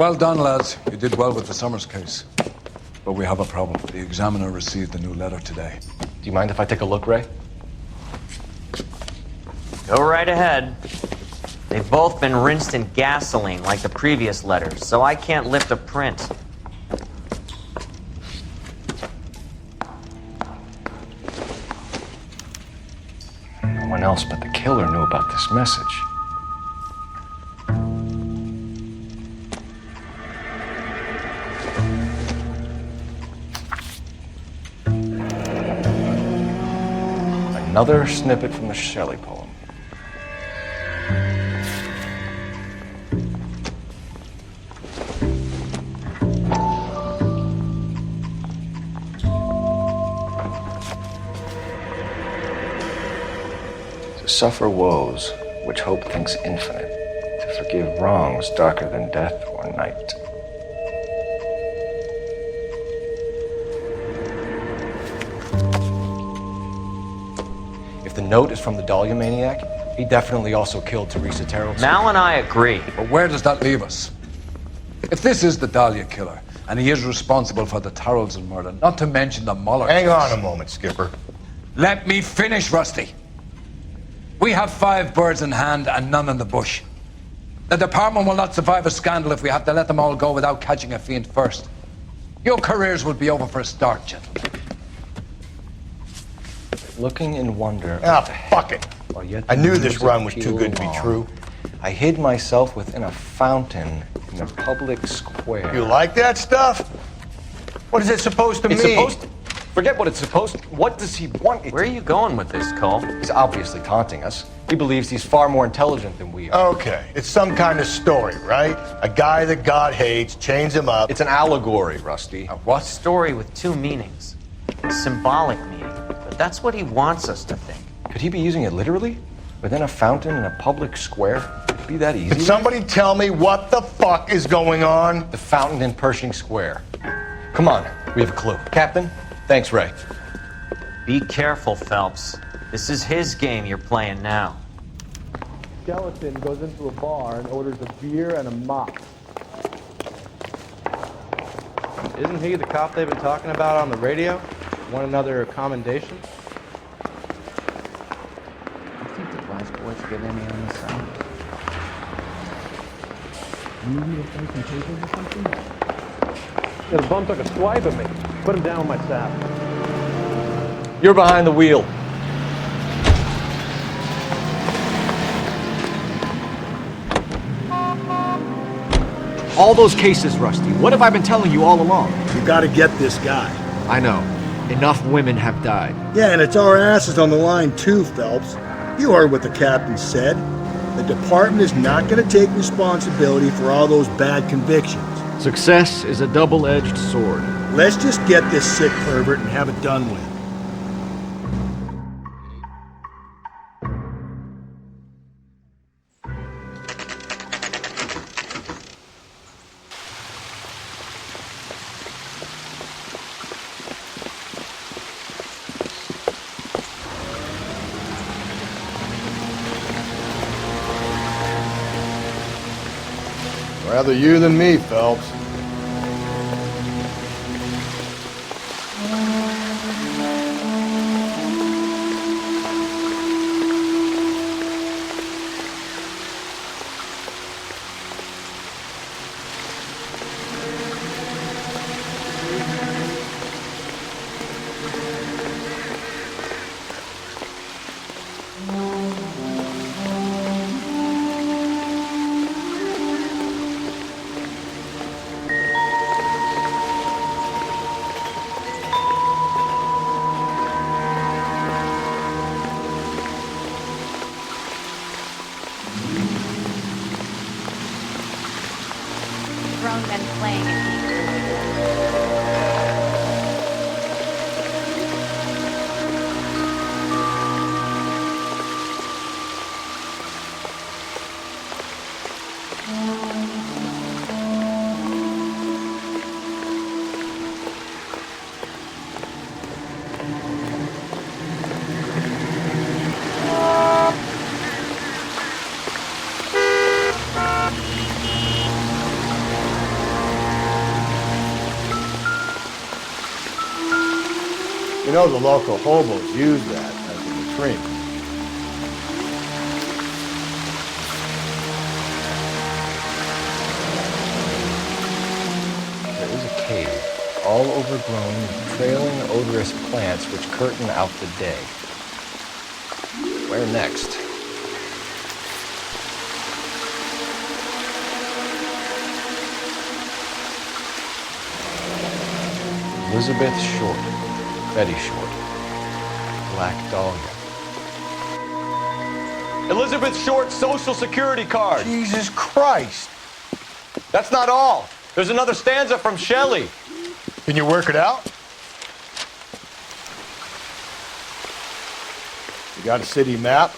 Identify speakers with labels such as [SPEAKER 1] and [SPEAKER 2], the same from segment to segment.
[SPEAKER 1] Well done, lads. You did well with the Summers case. But we have a problem. The examiner received a new letter today.
[SPEAKER 2] Do you mind if I take a look, Ray?
[SPEAKER 3] Go right ahead. They've both been rinsed in gasoline like the previous letters, so I can't lift a print.
[SPEAKER 2] No one else but the killer knew about this message. Another snippet from the Shelley poem. To suffer woes which hope thinks infinite, to forgive wrongs darker than death or night. If the note is from the Dahlia maniac, he definitely also killed Teresa Terrell.
[SPEAKER 3] Mal and I agree.
[SPEAKER 1] But where does that leave us? If this is the Dahlia killer, and he is responsible for the Tarrelson murder, not to mention the Muller
[SPEAKER 4] Hang
[SPEAKER 1] case.
[SPEAKER 4] on a moment, Skipper.
[SPEAKER 1] Let me finish, Rusty. We have 5 birds in hand and none in the bush. The department will not survive a scandal if we have to let them all go without catching a fiend first. Your careers will be over for a start, gentlemen.
[SPEAKER 2] Looking in wonder.
[SPEAKER 4] Ah, fuck it. I knew this run was too good to be true.
[SPEAKER 2] I hid myself within a fountain in a public square.
[SPEAKER 4] You like that stuff? What is it supposed to mean?
[SPEAKER 2] It's supposed to... Forget what it's supposed to... What does he want it
[SPEAKER 3] Where are you going with this, Cole?
[SPEAKER 2] He's obviously taunting us. He believes he's far more intelligent than we are.
[SPEAKER 4] Okay, it's some kind of story, right? A guy that God hates, chains him up.
[SPEAKER 2] It's an allegory, Rusty.
[SPEAKER 3] A what? Story with 2 meanings. A symbolic meaning. But that's what he wants us to think.
[SPEAKER 2] Could he be using it literally? Within a fountain in a public square? Could it be that easy?
[SPEAKER 4] Can somebody tell me what the fuck is going on?
[SPEAKER 2] The fountain in Pershing Square. Come on, we have a clue. Captain, thanks, Ray.
[SPEAKER 3] Be careful, Phelps. This is his game you're playing now.
[SPEAKER 5] Skeleton goes into a bar and orders a beer and a mop. Isn't he the cop they've been talking about on the radio? Want another commendation?
[SPEAKER 6] You think the Wise boys get any on the side? You need to play some papers or something?
[SPEAKER 5] Yeah, the bum took a swipe at me. Put him down with my saddle.
[SPEAKER 2] You're behind the wheel.
[SPEAKER 7] All those cases, Rusty. What have I been telling you all along?
[SPEAKER 8] You gotta get this guy.
[SPEAKER 7] I know. Enough women have died.
[SPEAKER 8] Yeah, and it's our asses on the line too, Phelps. You heard what the captain said. The department is not gonna take responsibility for all those bad convictions.
[SPEAKER 7] Success is a double-edged sword.
[SPEAKER 8] Let's just get this sick pervert and have it done with.
[SPEAKER 4] Rather you than me, Phelps. You know the local hobos use that as a latrine.
[SPEAKER 2] There is a cave, all overgrown with trailing, odorous plants which curtain out the day. Where next? Elizabeth Short, Betty Short, Black Dahlia.
[SPEAKER 9] Elizabeth Short's social security card.
[SPEAKER 4] Jesus Christ!
[SPEAKER 9] That's not all. There's another stanza from Shelley.
[SPEAKER 4] Can you work it out? You got a city map?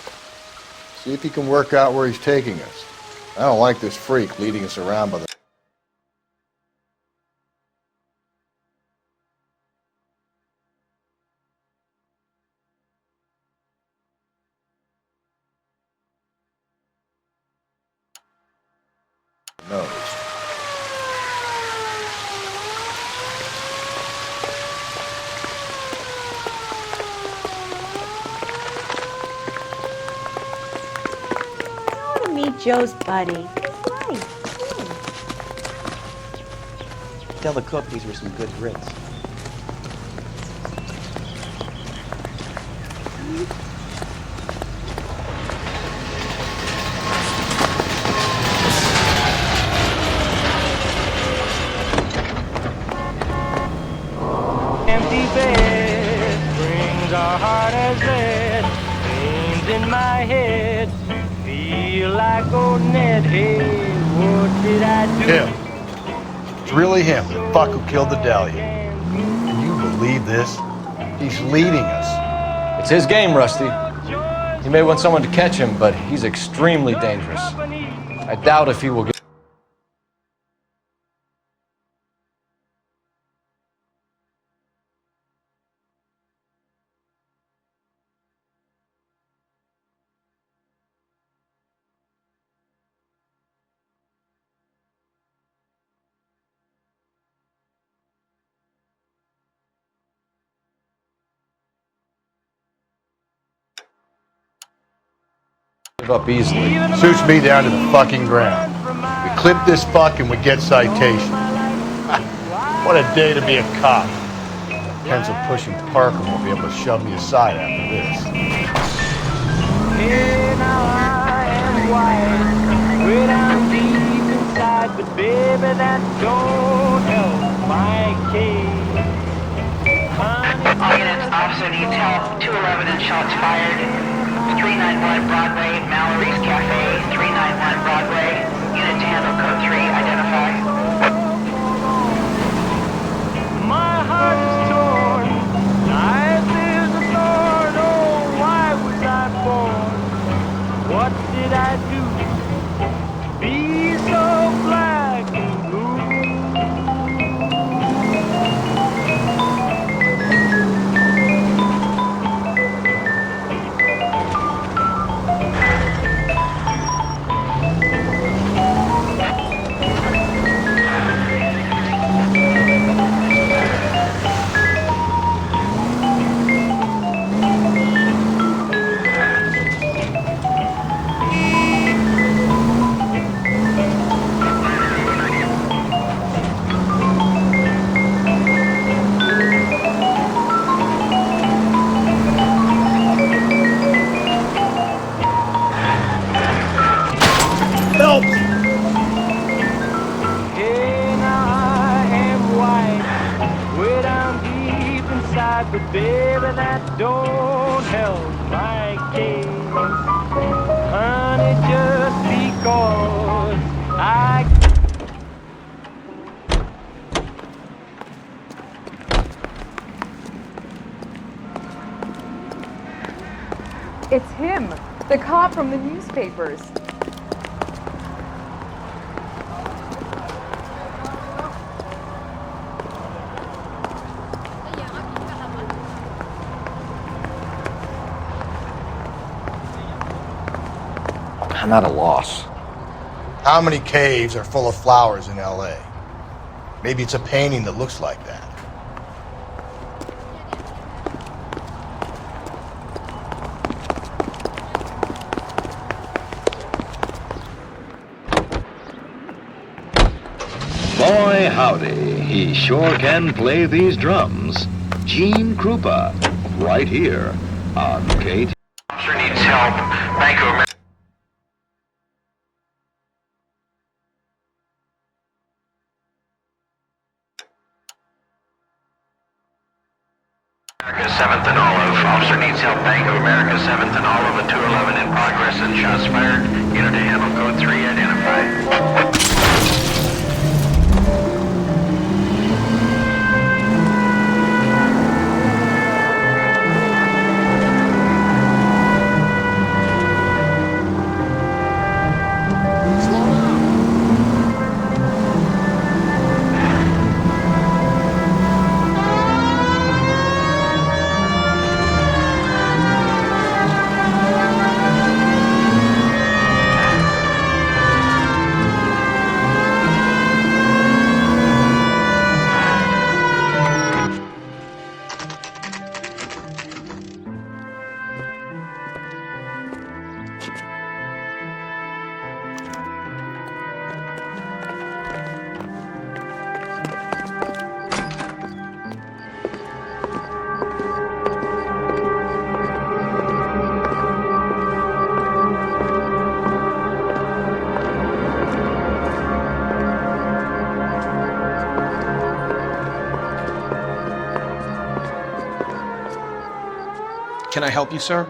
[SPEAKER 4] See if you can work out where he's taking us. I don't like this freak leading us around by the... nose.
[SPEAKER 10] I want to meet Joe's buddy. He's nice.
[SPEAKER 6] Tell the cook these were some good grits.
[SPEAKER 11] Empty bed brings our heart as lead. Names in my head feel like old Ned. Hey, what did I do?
[SPEAKER 4] Him. It's really him, the fuck who killed the Dahlia. Can you believe this? He's leading us.
[SPEAKER 2] It's his game, Rusty. He may want someone to catch him, but he's extremely dangerous. I doubt if he will get... give up easily.
[SPEAKER 4] Shoots me down to the fucking ground. We clip this fuck and we get citation. What a day to be a cop. Pencil pushing Parker won't be able to shove me aside after this.
[SPEAKER 11] Here now I am white, way down deep inside, but baby that don't help my case.
[SPEAKER 12] All units, officer needs help. 211 and shots fired. 391 Broadway, Mallory's Cafe. 391 Broadway. Unit to handle code 3. Identify.
[SPEAKER 11] My heart is torn. Life is a thorn. Oh, why was I born? What did I do? Be so black and blue. But baby, that don't help my case. Honey, just because I...
[SPEAKER 13] It's him, the cop from the newspapers.
[SPEAKER 2] I'm at a loss.
[SPEAKER 4] How many caves are full of flowers in L.A.? Maybe it's a painting that looks like that.
[SPEAKER 14] By howdy, he sure can play these drums. Gene Krupa, right here on KT.
[SPEAKER 12] Officer needs help. Bank of America. America 7th and Olive. Officer needs help. Bank of America 7th and Olive. A 211 in progress and shots fired. Unit to handle code 3 identified.
[SPEAKER 15] Can I help you, sir?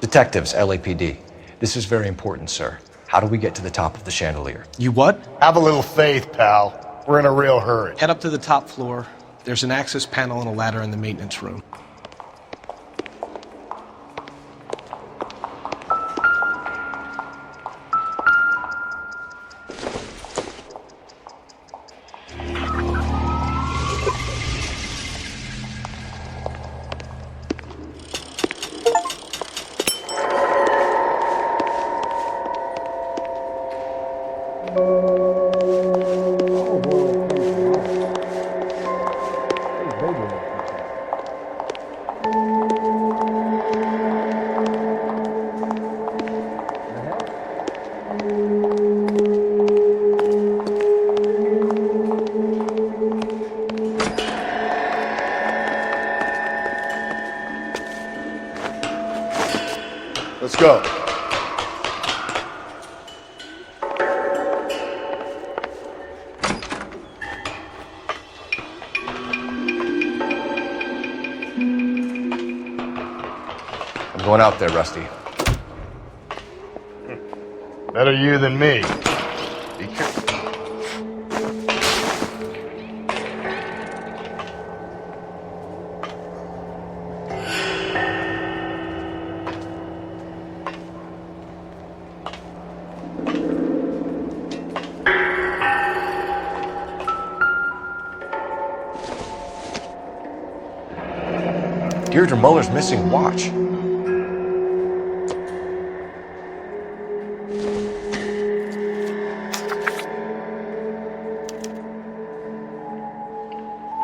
[SPEAKER 2] Detectives, LAPD. This is very important, sir. How do we get to the top of the chandelier?
[SPEAKER 15] You what?
[SPEAKER 4] Have a little faith, pal. We're in a real hurry.
[SPEAKER 15] Head up to the top floor. There's an access panel and a ladder in the maintenance room.
[SPEAKER 4] Let's go.
[SPEAKER 2] I'm going out there, Rusty.
[SPEAKER 4] Better you than me. Be careful.
[SPEAKER 2] Deirdre Muller's missing watch. From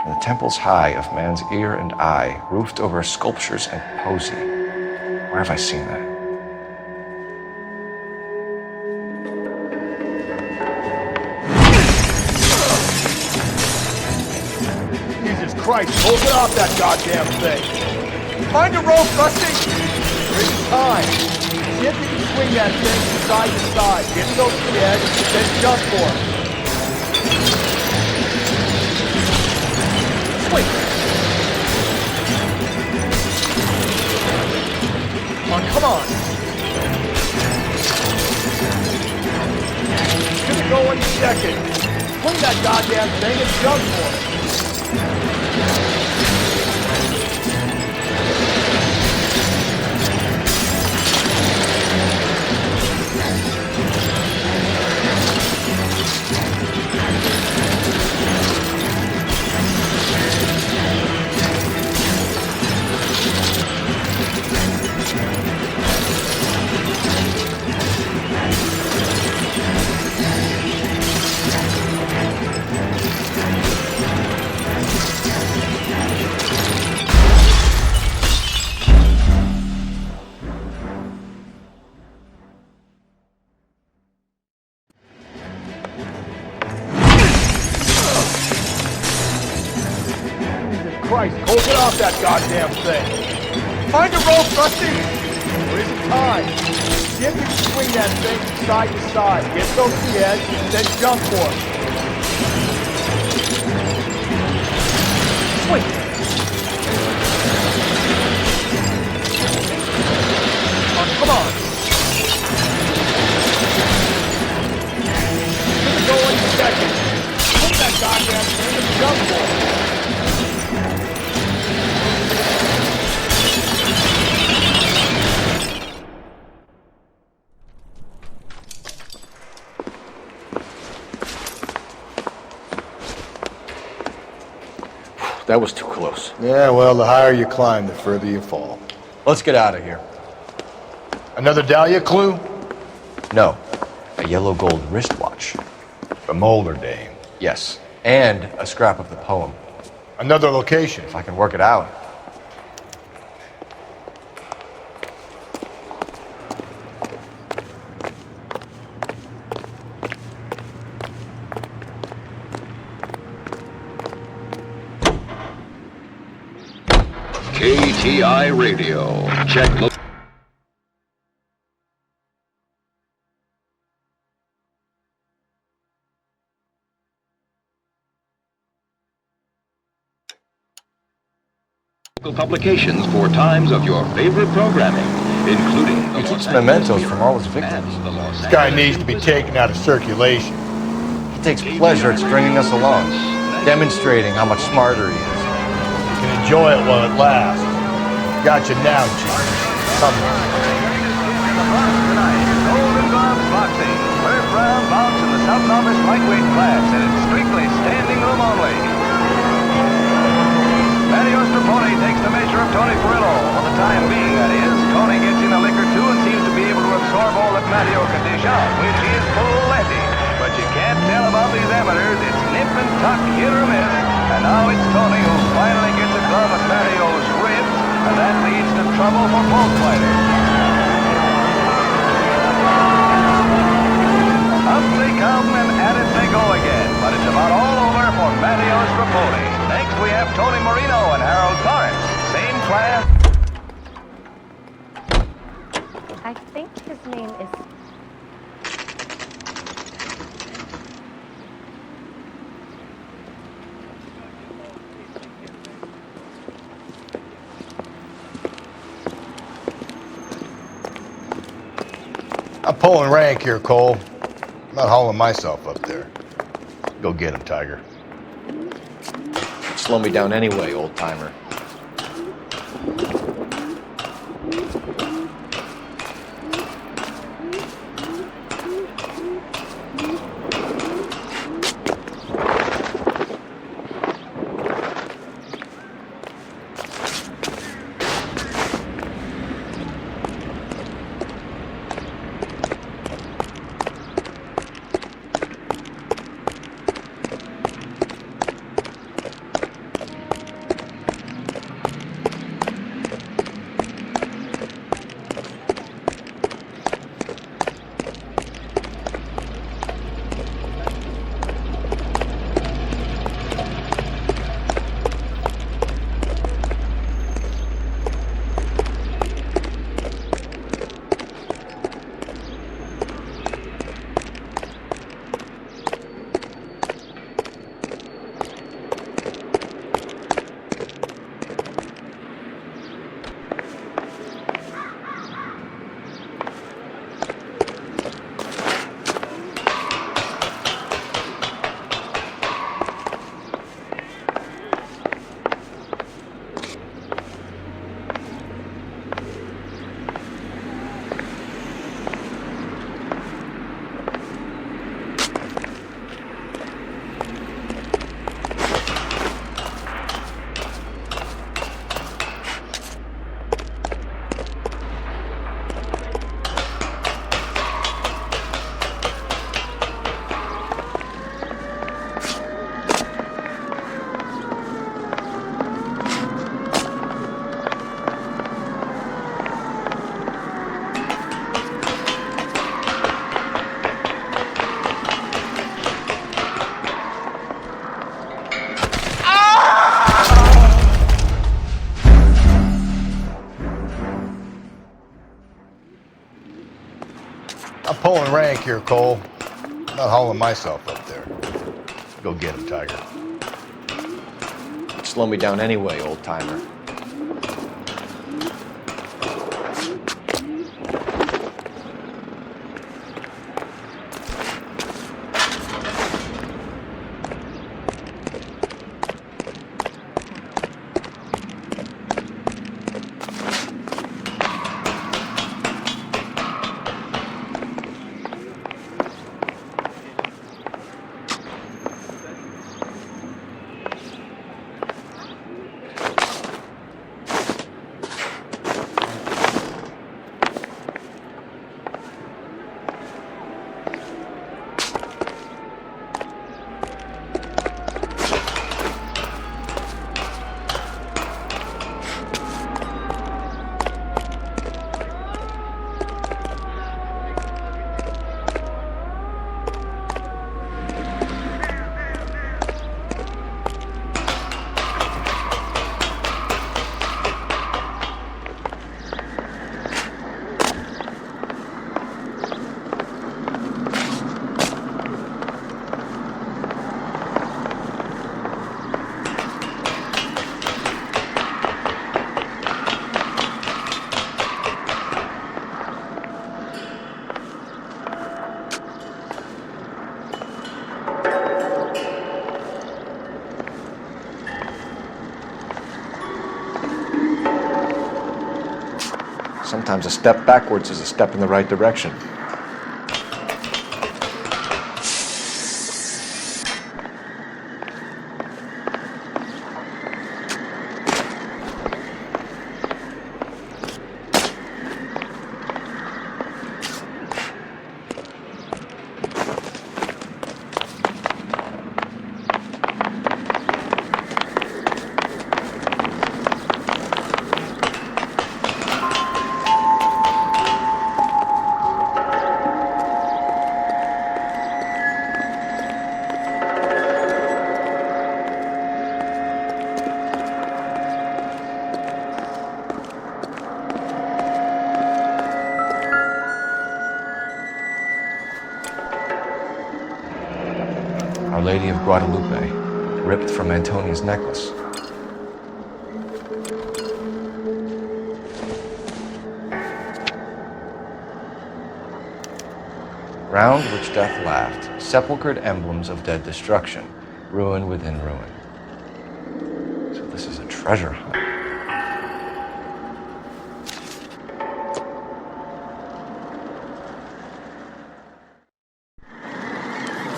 [SPEAKER 2] the temples high of man's ear and eye, roofed over sculptures and poesy. Where have I seen that?
[SPEAKER 4] Jesus Christ, hold it off that goddamn thing.
[SPEAKER 9] Find a rope, Rusty!
[SPEAKER 4] There's time. See if you can swing that thing from side to side. Get it over the edge, then jump for it. Swing! Come on. It's gonna go any second. Swing that goddamn thing and jump for it. Christ, Cole, get off that goddamn thing. Find a rope, Rusty. There isn't time. See if you can swing that thing from side to side. Get it over the edge, then jump for it. Swing. Oh, come on. It's go in a second. Put that goddamn thing and jump for it.
[SPEAKER 2] That was too close.
[SPEAKER 4] Yeah, well, the higher you climb, the further you fall.
[SPEAKER 2] Let's get out of here.
[SPEAKER 4] Another Dahlia clue?
[SPEAKER 2] No. A yellow gold wristwatch.
[SPEAKER 4] From Molder Dame.
[SPEAKER 2] Yes. And a scrap of the poem.
[SPEAKER 4] Another location.
[SPEAKER 2] If I can work it out.
[SPEAKER 14] KTI Radio. Check local publications for times of your favorite programming, including the
[SPEAKER 2] He keeps mementos from all his victims.
[SPEAKER 4] This guy needs to be taken out of circulation.
[SPEAKER 2] He takes pleasure at stringing us along, demonstrating how much smarter he is.
[SPEAKER 4] You can enjoy it while it lasts. Gotcha now, Chief. Come on.
[SPEAKER 16] Golden Gloves Boxing. First round bouts in the sub-novice lightweight class, and it's strictly standing room only. Mario Strapone takes the measure of Tony Perillo. For the time being, that is. Tony gets in a lick or two and seems to be able to absorb all that Mario can dish out, which is full lefty. But you can't tell about these amateurs. It's nip and tuck, hit or miss. And now it's Tony who finally gets a glove at Mario's ribs, and that leads to trouble for both fighters. Up they come and at it they go again, but it's about all over for Mario Strapone. Next we have Tony Marino and Harold Torrance. Same class.
[SPEAKER 10] I think his name is...
[SPEAKER 4] I'm pulling rank here, Cole. I'm not hauling myself up there. Go get him, Tiger.
[SPEAKER 2] Slow me down anyway, old timer.
[SPEAKER 4] pulling rank here, Cole. I'm not hauling myself up there. Go get him, Tiger.
[SPEAKER 2] Slow me down anyway, old timer. Sometimes a step backwards is a step in the right direction. Our Lady of Guadalupe, ripped from Antonia's necklace. Round which death laughed, sepulchred emblems of dead destruction, ruin within ruin. So this is a treasure hunt.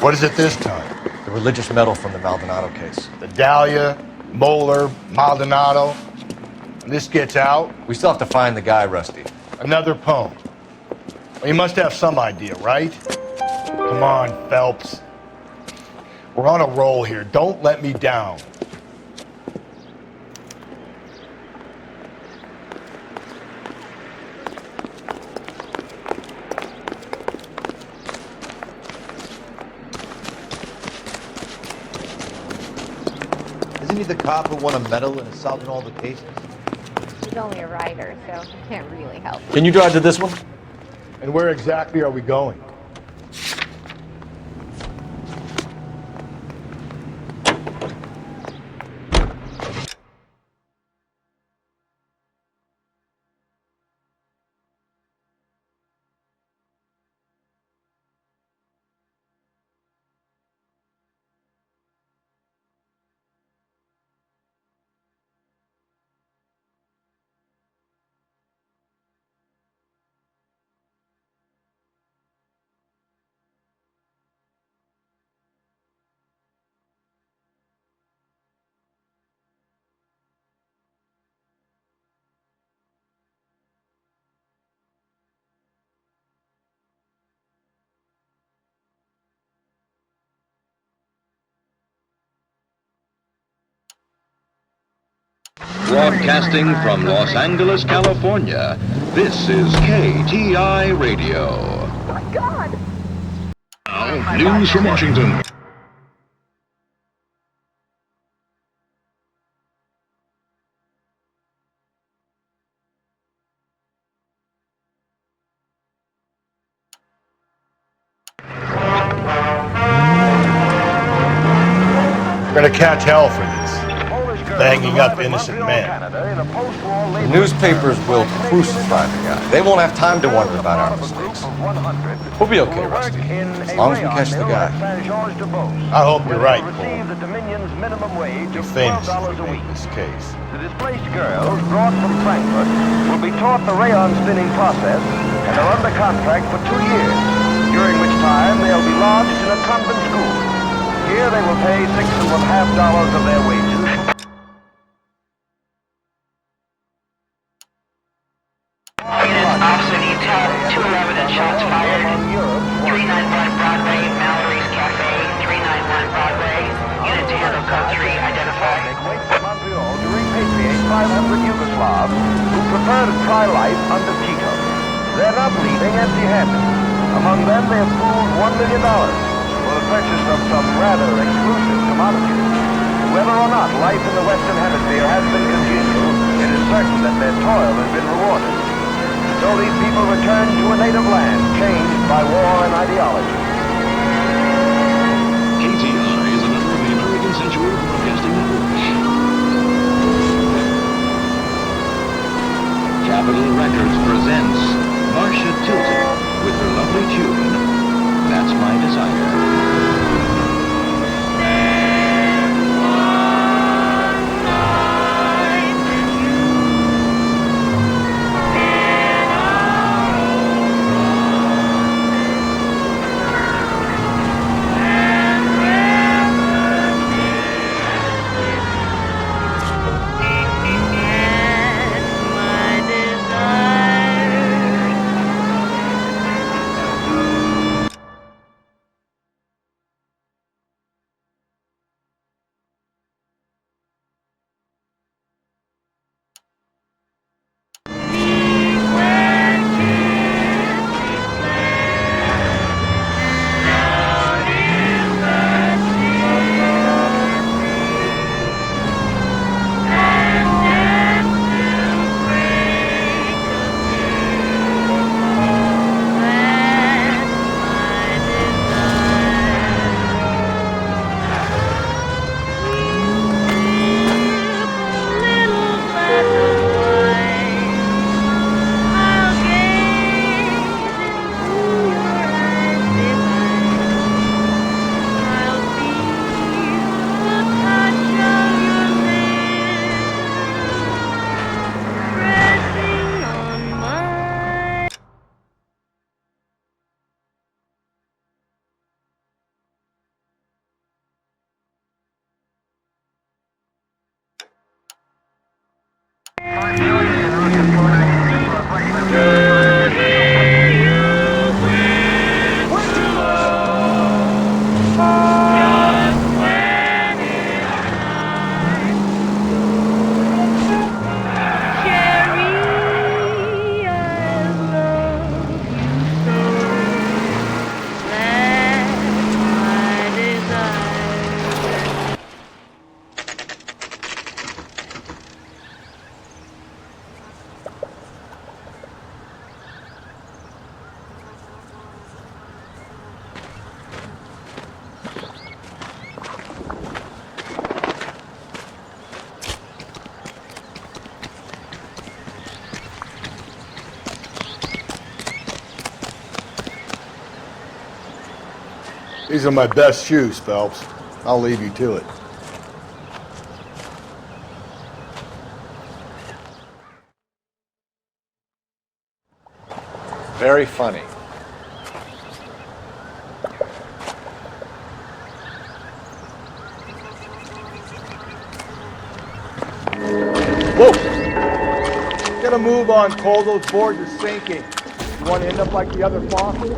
[SPEAKER 4] What is it this time?
[SPEAKER 2] The religious medal from the Maldonado case.
[SPEAKER 4] The Dahlia, Moeller, Maldonado. And this gets out?
[SPEAKER 2] We still have to find the guy, Rusty.
[SPEAKER 4] Another poem. Well, you must have some idea, right? Come on, Phelps. We're on a roll here. Don't let me down.
[SPEAKER 6] Isn't he the cop who won a medal and is solving all the cases?
[SPEAKER 10] He's only a writer, so he can't really help.
[SPEAKER 2] Can you drive to this one?
[SPEAKER 4] And where exactly are we going?
[SPEAKER 14] Broadcasting from Los Angeles, California, this is KTI Radio.
[SPEAKER 13] Oh my God!
[SPEAKER 14] Now, news from Washington.
[SPEAKER 4] We're gonna catch hell for this. Banging up innocent men.
[SPEAKER 2] The newspapers will crucify the guy. They won't have time to wonder about our mistakes. We'll be okay, Rusty. As long as we catch the guy.
[SPEAKER 4] I hope you're right, Cole.
[SPEAKER 16] You're
[SPEAKER 4] famous if we make this case.
[SPEAKER 16] The displaced girls brought from Frankfurt will be taught the rayon spinning process and are under contract for 2 years, during which time they'll be lodged in a convent school. Here they will pay $6.50 of their wages.
[SPEAKER 12] Officer detail 211 and shots fired. 391 Broadway, Mallory's Cafe, 391 Broadway. Unit to handle code 3, identify.
[SPEAKER 16] Montreal to repatriate 500 Yugoslavs who prefer to try life under Tito. They're not leaving empty-handed. Among them, they have pooled $1 million for the purchase of some rather exclusive commodities. Whether or not life in the Western Hemisphere has been congenial, it is certain that their toil has been rewarded. So these people return to a native land changed by war and ideology.
[SPEAKER 14] KTI is a member of the American Century Broadcasting Network. Capitol Records presents Marcia Tilton with her lovely tune, That's My Desire.
[SPEAKER 4] These are my best shoes, Phelps. I'll leave you to it.
[SPEAKER 2] Very funny.
[SPEAKER 8] Whoa! Get a move on, Cole. Those boards are sinking. You want to end up like the other fossils?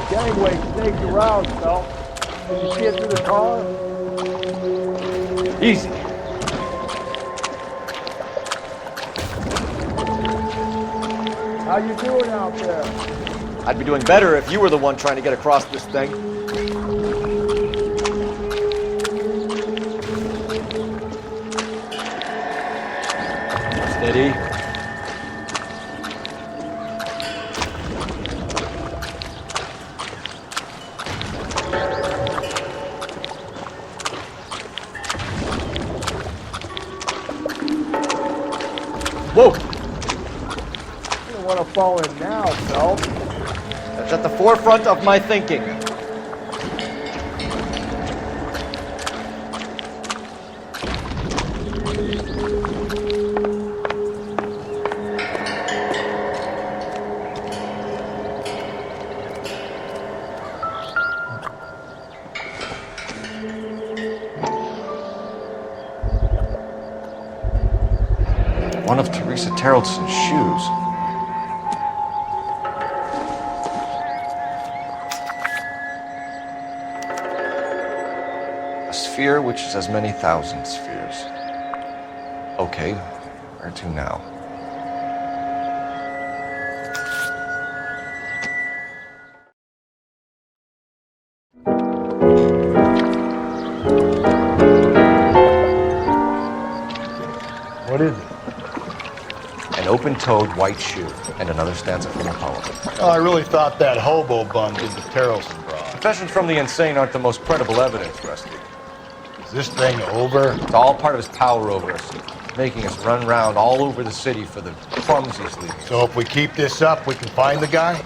[SPEAKER 8] The gangway snaked around, Phelps. Did you see it through the car? Easy. How you doing out there?
[SPEAKER 6] I'd be doing better if you were the one trying to get across this thing. Steady.
[SPEAKER 5] falling now, Phelps?
[SPEAKER 2] That's at the forefront of my thinking. One of Teresa Terreldson's shoes. A sphere which is as many thousand spheres. Okay, where to now?
[SPEAKER 4] What is it?
[SPEAKER 2] An open-toed white shoe and another stanza from a poem.
[SPEAKER 4] Oh, I really thought that hobo bum did the Terrelson broad.
[SPEAKER 2] Confessions from the insane aren't the most credible evidence, Rusty.
[SPEAKER 4] Is this thing over?
[SPEAKER 2] It's all part of his power over us, making us run round all over the city for the crumbs he's leaving.
[SPEAKER 4] So if we keep this up, we can find the guy?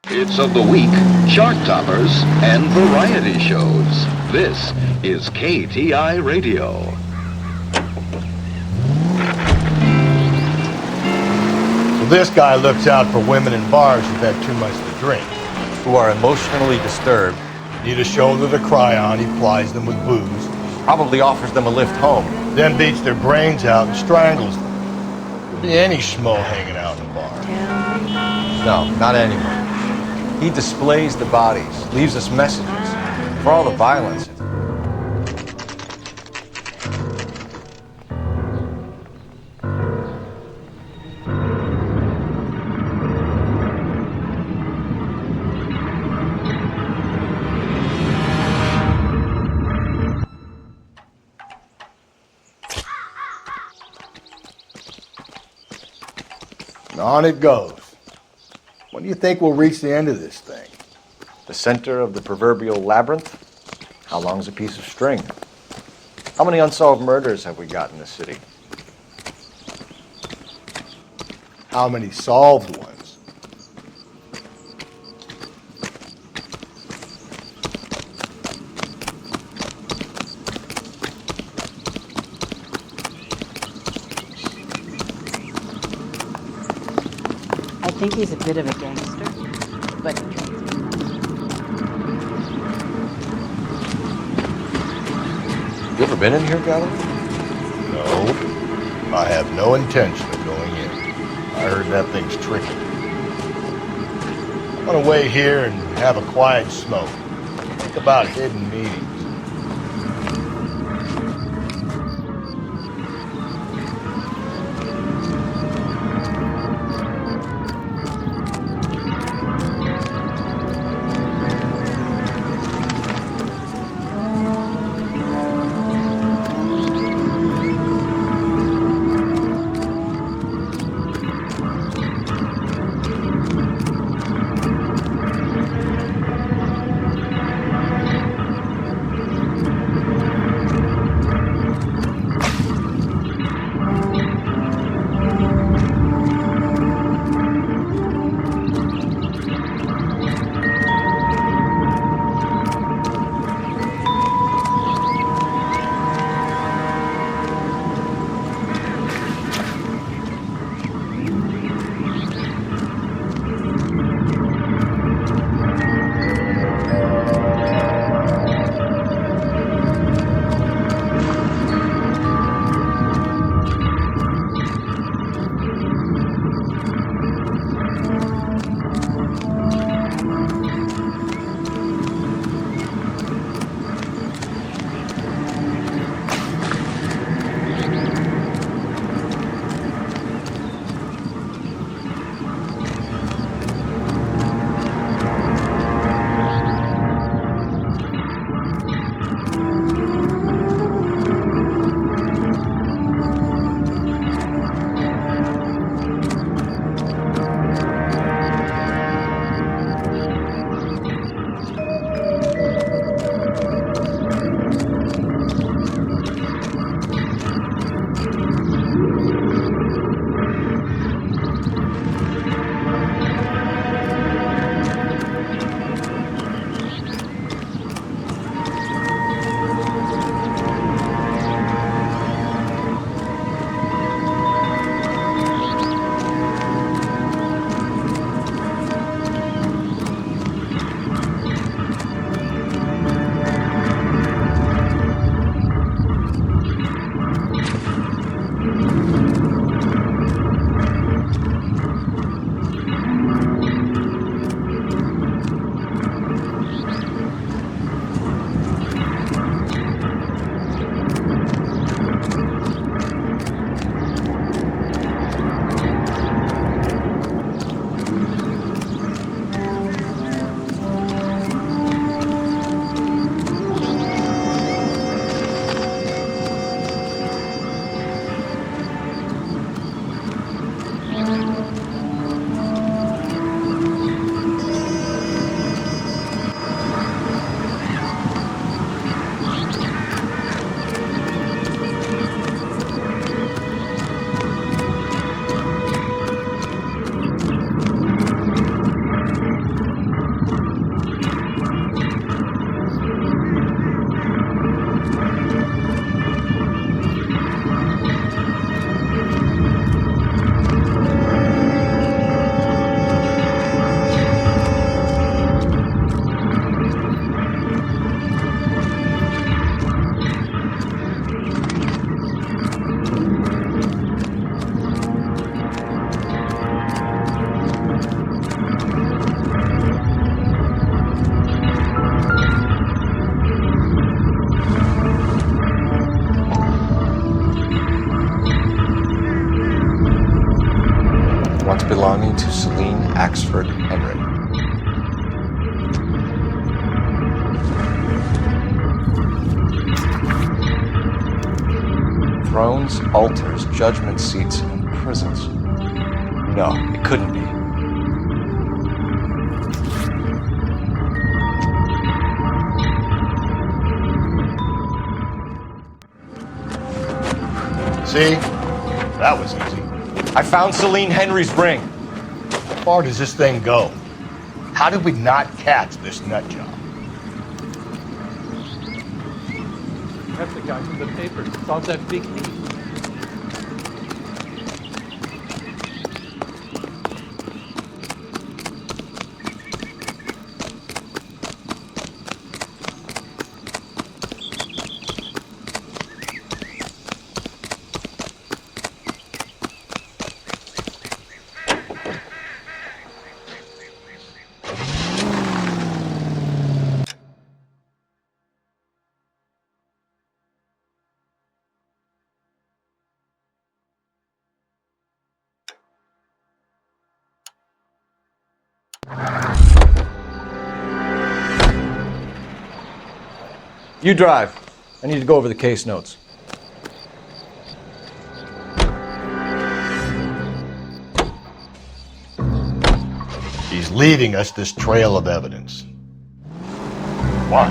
[SPEAKER 14] Hits of the week, chart toppers, and variety shows. This is KTI Radio.
[SPEAKER 4] So this guy looks out for women in bars who've had too much to drink.
[SPEAKER 2] Who are emotionally disturbed.
[SPEAKER 4] Need a shoulder to cry on, he plies them with booze.
[SPEAKER 2] Probably offers them a lift home.
[SPEAKER 4] Then beats their brains out and strangles them. Could be any schmo hanging out in a bar.
[SPEAKER 2] No, not anymore. He displays the bodies, leaves us messages. For all the violence.
[SPEAKER 4] And on it goes. When do you think we'll reach the end of this thing?
[SPEAKER 2] The center of the proverbial labyrinth? How long's a piece of string? How many unsolved murders have we got in this city?
[SPEAKER 4] How many solved ones?
[SPEAKER 17] I think he's a bit of a gangster, but
[SPEAKER 2] You ever been in here, Gallery?
[SPEAKER 4] No. I have no intention of going in. I heard that thing's tricky. I'm gonna wait here and have a quiet smoke. Think about hidden meetings.
[SPEAKER 2] thrones, altars, judgment seats, and prisons. No, it couldn't be.
[SPEAKER 4] See? That was easy.
[SPEAKER 2] I found Celine Henry's ring.
[SPEAKER 4] How far does this thing go? How did we not catch this nut job?
[SPEAKER 5] That's the guy from the papers. It's all that big heat.
[SPEAKER 2] You drive. I need to go over the case notes.
[SPEAKER 4] He's leaving us this trail of evidence. Why?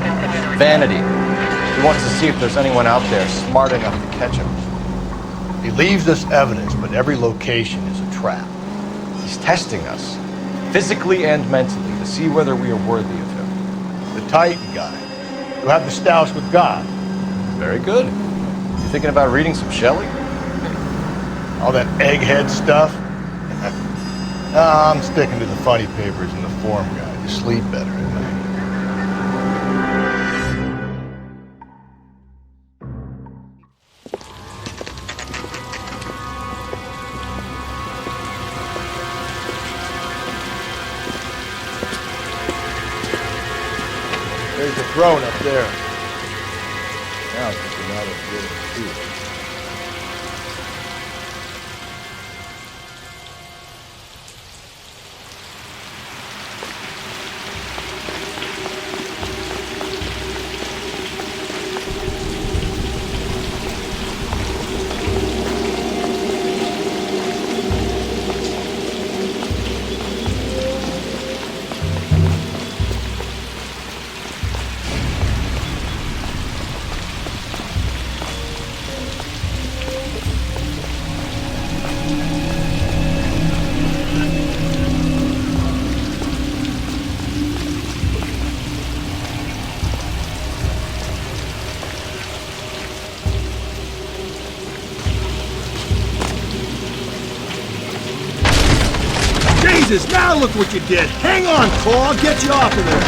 [SPEAKER 2] Vanity. He wants to see if there's anyone out there smart enough to catch him.
[SPEAKER 4] He leaves us evidence, but every location is a trap.
[SPEAKER 2] He's testing us, physically and mentally, to see whether we are worthy of him.
[SPEAKER 4] The Titan guy. You have the stoush with God.
[SPEAKER 2] Very good. You thinking about reading some Shelley?
[SPEAKER 4] All that egghead stuff? I'm sticking to the funny papers and the form guide. You sleep better at night. There's the throne up there. Now it's just a matter of getting to it.
[SPEAKER 8] Jesus, now look what you did. Hang on, Cole, I'll get you off of there.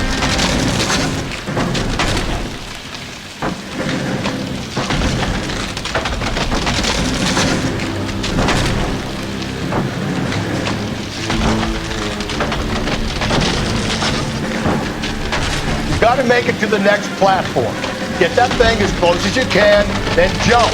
[SPEAKER 4] You gotta make it to the next platform. Get that thing as close as you can, then jump.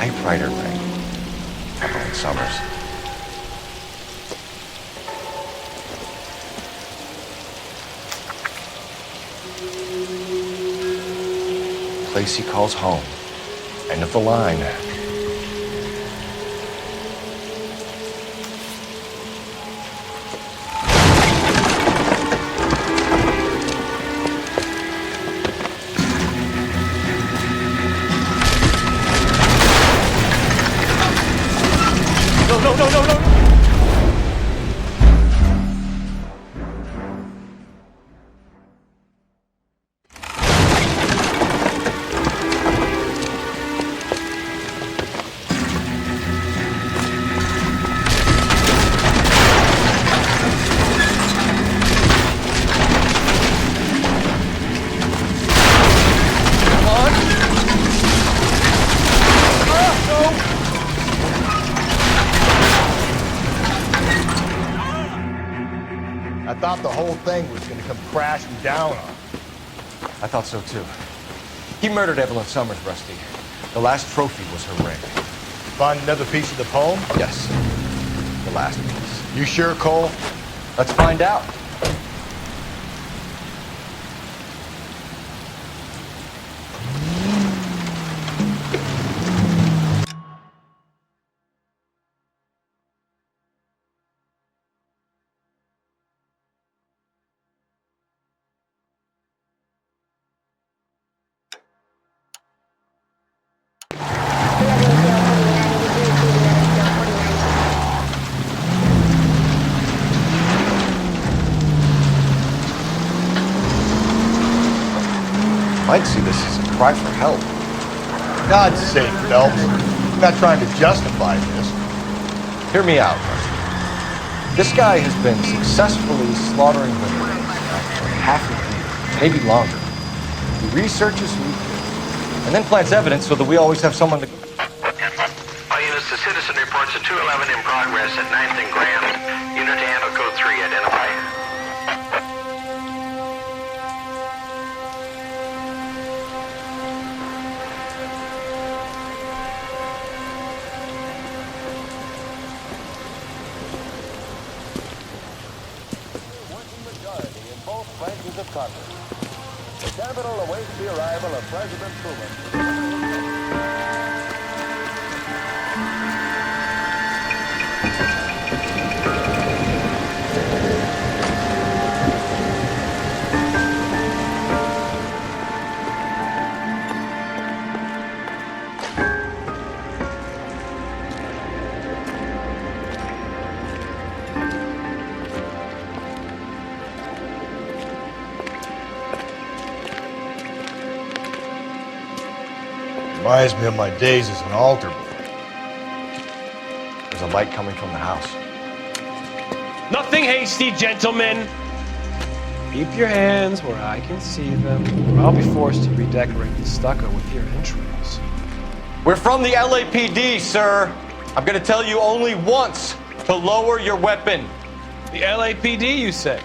[SPEAKER 2] Typewriter ring. Evelyn Summers. Place he calls home. End of the line.
[SPEAKER 4] I thought the whole thing was gonna come crashing down on him.
[SPEAKER 2] I thought so too. He murdered Evelyn Summers, Rusty. The last trophy was her ring.
[SPEAKER 4] Find another piece of the poem?
[SPEAKER 2] Yes. The last piece.
[SPEAKER 4] You sure, Cole?
[SPEAKER 2] Let's find out. Might see this as a cry for help.
[SPEAKER 4] God's sake, Phelps. I'm not trying to justify this.
[SPEAKER 2] Hear me out, Rusty. This guy has been successfully slaughtering women for half a year, maybe longer. He researches who he kills, and then plants evidence so that we always have someone to...
[SPEAKER 16] All units, the citizen reports a 211 in progress at 9th and Grand. Unit to handle code 3, identify.
[SPEAKER 11] Of Congress. The Capitol awaits the arrival of President Truman.
[SPEAKER 4] Reminds me of my days as an altar boy.
[SPEAKER 2] There's a light coming from the house.
[SPEAKER 18] Nothing hasty, gentlemen. Keep your hands where I can see them, or I'll be forced to redecorate the stucco with your entrails.
[SPEAKER 2] We're from the LAPD, sir. I'm gonna tell you only once to lower your weapon.
[SPEAKER 18] The LAPD, you say?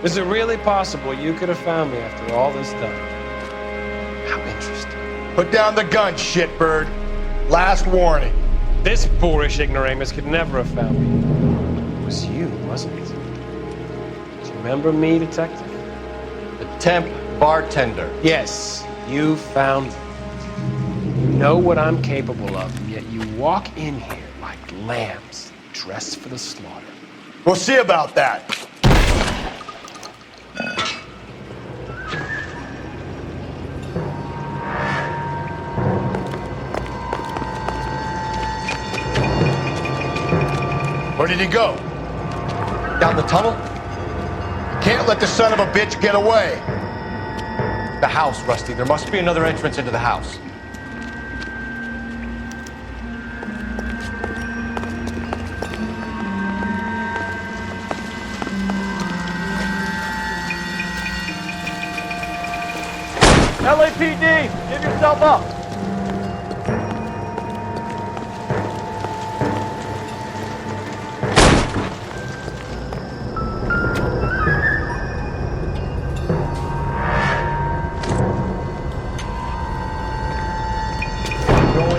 [SPEAKER 18] Is it really possible you could have found me after all this time? How interesting.
[SPEAKER 4] Put down the gun, shitbird. Last warning.
[SPEAKER 18] This boorish ignoramus could never have found me. It was you, wasn't it? Do you remember me, detective?
[SPEAKER 2] The temp bartender.
[SPEAKER 18] Yes, you found me. You know what I'm capable of, and yet you walk in here like lambs dressed for the slaughter.
[SPEAKER 4] We'll see about that. Where did he go?
[SPEAKER 2] Down the tunnel?
[SPEAKER 4] Can't let the son of a bitch get away.
[SPEAKER 2] The house, Rusty. There must be another entrance into the house.
[SPEAKER 11] LAPD, give yourself up.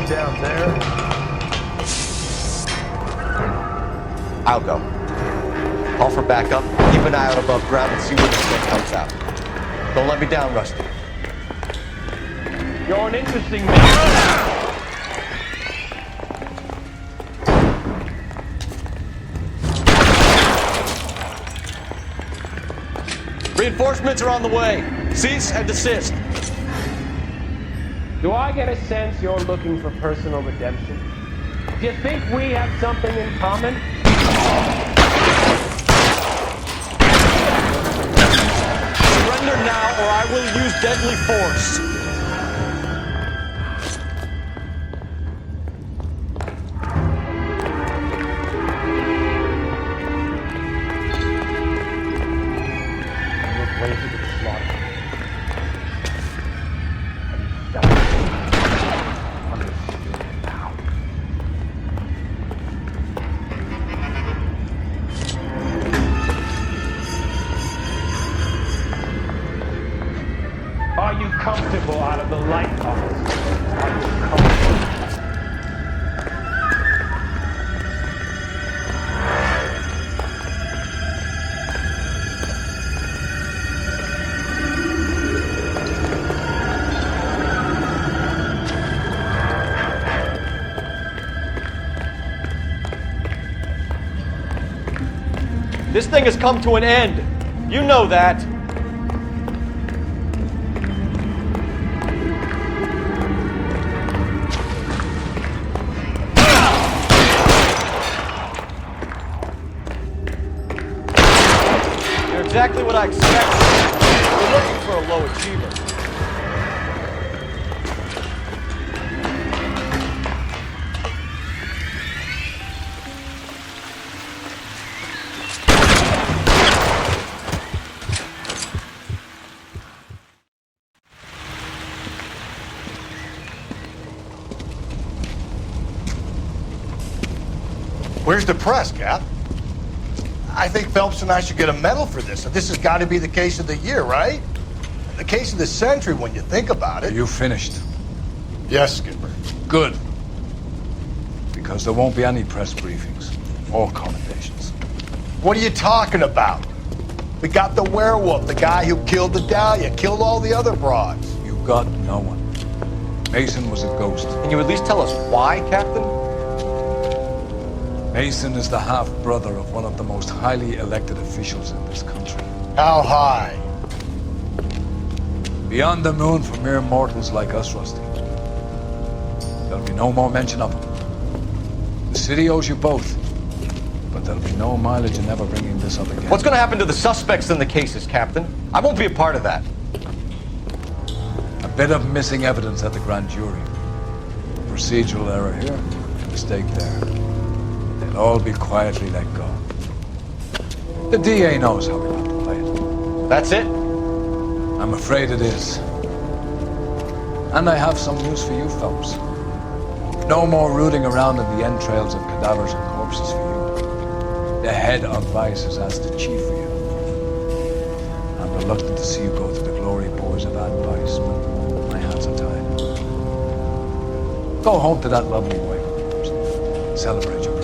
[SPEAKER 4] Down there.
[SPEAKER 2] I'll go. Call for backup. Keep an eye out above ground and see where this thing comes out. Don't let me down, Rusty.
[SPEAKER 11] You're an interesting man.
[SPEAKER 2] Reinforcements are on the way. Cease and desist.
[SPEAKER 18] Do I get a sense you're looking for personal redemption? Do you think we have something in common?
[SPEAKER 2] Surrender now or I will use deadly force.
[SPEAKER 11] the light off us. I will come.
[SPEAKER 2] This thing has come to an end. You know that. You're exactly what I expected. We're looking for a low achiever.
[SPEAKER 4] Where's the press, Cap? I think Phelps and I should get a medal for this. This has got to be the case of the year, right? The case of the century when you think about it.
[SPEAKER 1] You finished?
[SPEAKER 4] Yes, Skipper.
[SPEAKER 1] Good. Because there won't be any press briefings or commendations.
[SPEAKER 4] What are you talking about? We got the werewolf, the guy who killed the Dahlia, killed all the other broads.
[SPEAKER 1] You got no one. Mason was a ghost.
[SPEAKER 2] Can you at least tell us why, Captain?
[SPEAKER 1] Mason is the half-brother of one of the most highly elected officials in this country.
[SPEAKER 4] How high?
[SPEAKER 1] Beyond the moon for mere mortals like us, Rusty. There'll be no more mention of him. The city owes you both, but there'll be no mileage in ever bringing this up again.
[SPEAKER 2] What's going to happen to the suspects in the cases, Captain? I won't be a part of that.
[SPEAKER 1] A bit of missing evidence at the grand jury. Procedural error here, mistake there. They'll all be quietly let go. The DA knows how we have to play it.
[SPEAKER 2] That's it?
[SPEAKER 1] I'm afraid it is. And I have some news for you, Phelps. No more rooting around in the entrails of cadavers and corpses for you. The head of Vice has asked the chief for you. I'm reluctant to see you go to the glory boys of advice, but my hands are tied. Go home to that lovely wife of yours. Celebrate your